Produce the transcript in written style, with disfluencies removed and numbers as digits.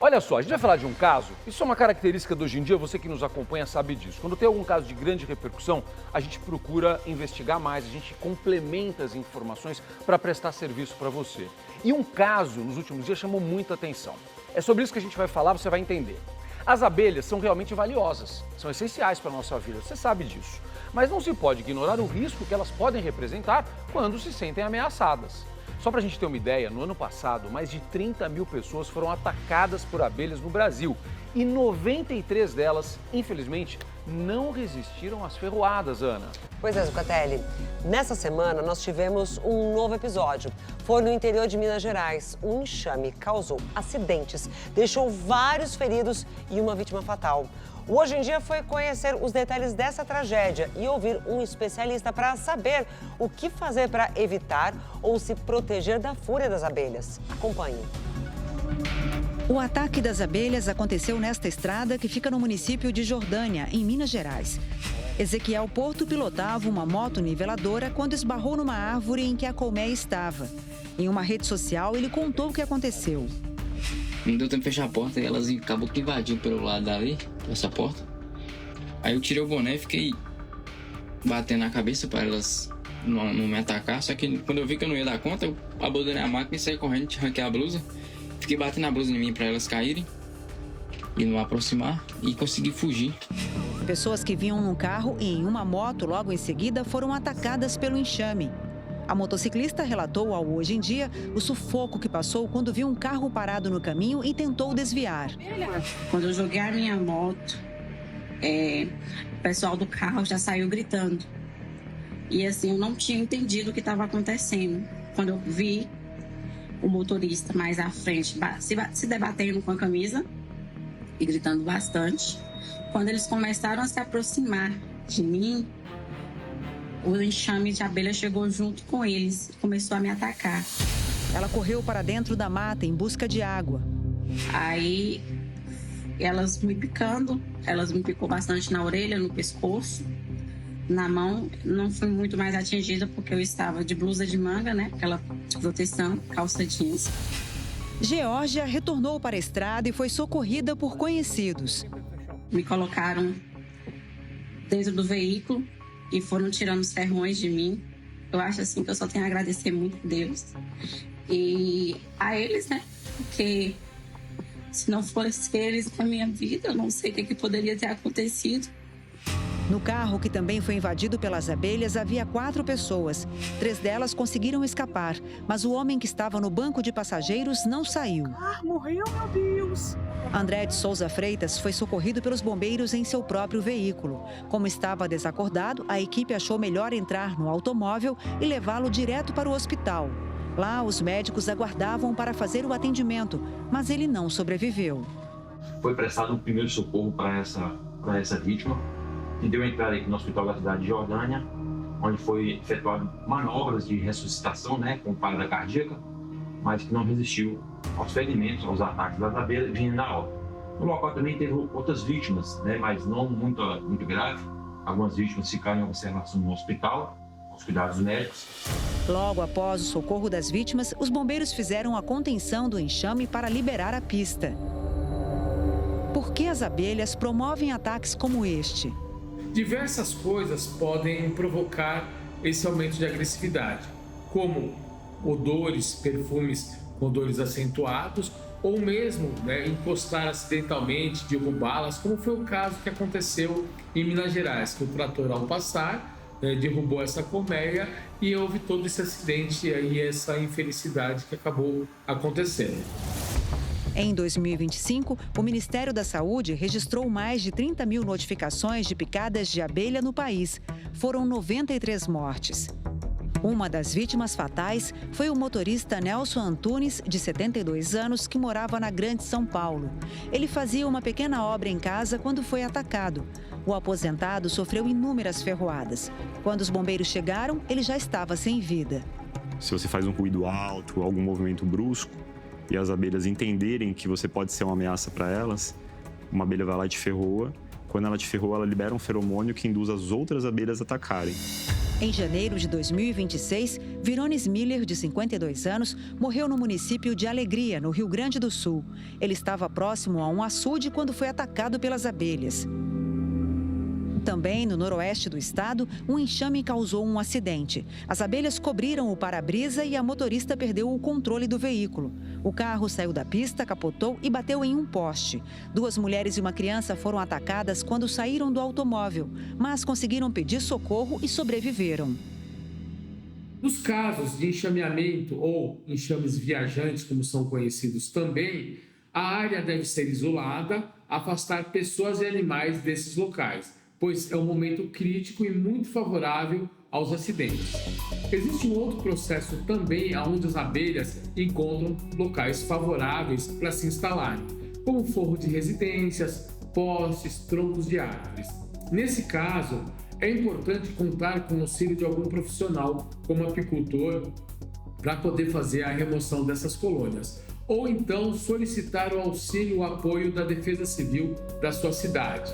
Olha só, a gente vai falar de um caso, isso é uma característica de hoje em dia, você que nos acompanha sabe disso. Quando tem algum caso de grande repercussão, a gente procura investigar mais, a gente complementa as informações para prestar serviço para você. E um caso, nos últimos dias, chamou muita atenção. É sobre isso que a gente vai falar, você vai entender. As abelhas são realmente valiosas, são essenciais para a nossa vida, você sabe disso. Mas não se pode ignorar o risco que elas podem representar quando se sentem ameaçadas. Só para a gente ter uma ideia, no ano passado, mais de 30 mil pessoas foram atacadas por abelhas no Brasil e 93 delas, infelizmente, não resistiram às ferroadas, Ana. Pois é, Zucatelli. Nessa semana, nós tivemos um novo episódio. Foi no interior de Minas Gerais. Um enxame causou acidentes, deixou vários feridos e uma vítima fatal. O Hoje em Dia foi conhecer os detalhes dessa tragédia e ouvir um especialista para saber o que fazer para evitar ou se proteger da fúria das abelhas. Acompanhe. O ataque das abelhas aconteceu nesta estrada que fica no município de Jordânia, em Minas Gerais. Ezequiel Porto pilotava uma moto niveladora quando esbarrou numa árvore em que a colmeia estava. Em uma rede social, ele contou o que aconteceu. Não deu tempo de fechar a porta e elas acabou que invadiu pelo lado dali, essa porta. Aí eu tirei o boné e fiquei batendo na cabeça para elas não me atacar. Só que quando eu vi que eu não ia dar conta, eu abandonei a máquina e saí correndo, arranquei a blusa. Fiquei batendo a blusa em mim para elas caírem e não aproximar e consegui fugir. Pessoas que vinham num carro e em uma moto logo em seguida foram atacadas pelo enxame. A motociclista relatou ao Hoje em Dia o sufoco que passou quando viu um carro parado no caminho e tentou desviar. Quando eu joguei a minha moto, o pessoal do carro já saiu gritando. E assim, eu não tinha entendido o que estava acontecendo. Quando eu vi o motorista mais à frente se debatendo com a camisa e gritando bastante, quando eles começaram a se aproximar de mim, o enxame de abelha chegou junto com eles e começou a me atacar. Ela correu para dentro da mata em busca de água. Aí, elas me picou bastante na orelha, no pescoço, na mão. Não fui muito mais atingida porque eu estava de blusa de manga, né? Aquela proteção, calça jeans. Geórgia retornou para a estrada e foi socorrida por conhecidos. Me colocaram dentro do veículo e foram tirando os ferrões de mim. Eu acho assim que eu só tenho a agradecer muito a Deus e a eles, né? Porque se não fosse eles na minha vida, eu não sei o que poderia ter acontecido. No carro, que também foi invadido pelas abelhas, havia 4 pessoas. 3 delas conseguiram escapar, mas o homem que estava no banco de passageiros não saiu. Morreu, meu Deus! André de Souza Freitas foi socorrido pelos bombeiros em seu próprio veículo. Como estava desacordado, a equipe achou melhor entrar no automóvel e levá-lo direto para o hospital. Lá, os médicos aguardavam para fazer o atendimento, mas ele não sobreviveu. Foi prestado um primeiro socorro para essa vítima, que deu entrada aqui no hospital da cidade de Jordânia, onde foi efetuado manobras de ressuscitação, né, com parada cardíaca, mas que não resistiu aos ferimentos, aos ataques das abelhas vindo na hora. No local também teve outras vítimas, né, mas não muito grave. Algumas vítimas ficaram em observação no hospital, aos cuidados médicos. Logo após o socorro das vítimas, os bombeiros fizeram a contenção do enxame para liberar a pista. Por que as abelhas promovem ataques como este? Diversas coisas podem provocar esse aumento de agressividade, como odores, perfumes com odores acentuados, ou mesmo encostar acidentalmente, derrubá-las, como foi o caso que aconteceu em Minas Gerais, que o trator, ao passar, derrubou essa colmeia e houve todo esse acidente e essa infelicidade que acabou acontecendo. Em 2025, o Ministério da Saúde registrou mais de 30 mil notificações de picadas de abelha no país. Foram 93 mortes. Uma das vítimas fatais foi o motorista Nelson Antunes, de 72 anos, que morava na Grande São Paulo. Ele fazia uma pequena obra em casa quando foi atacado. O aposentado sofreu inúmeras ferroadas. Quando os bombeiros chegaram, ele já estava sem vida. Se você faz um ruído alto, algum movimento brusco, e as abelhas entenderem que você pode ser uma ameaça para elas, uma abelha vai lá e te ferroa. Quando ela te ferroa, ela libera um feromônio que induz as outras abelhas a atacarem. Em janeiro de 2026, Virones Miller, de 52 anos, morreu no município de Alegria, no Rio Grande do Sul. Ele estava próximo a um açude quando foi atacado pelas abelhas. Também no noroeste do estado, um enxame causou um acidente. As abelhas cobriram o para-brisa e a motorista perdeu o controle do veículo. O carro saiu da pista, capotou e bateu em um poste. 2 mulheres e uma criança foram atacadas quando saíram do automóvel, mas conseguiram pedir socorro e sobreviveram. Nos casos de enxameamento ou enxames viajantes, como são conhecidos também, a área deve ser isolada, afastar pessoas e animais desses locais, pois é um momento crítico e muito favorável aos acidentes. Existe um outro processo também onde as abelhas encontram locais favoráveis para se instalarem, como forro de residências, postes, troncos de árvores. Nesse caso, é importante contar com o auxílio de algum profissional, como apicultor, para poder fazer a remoção dessas colônias. Ou então solicitar o auxílio, o apoio da Defesa Civil da sua cidade.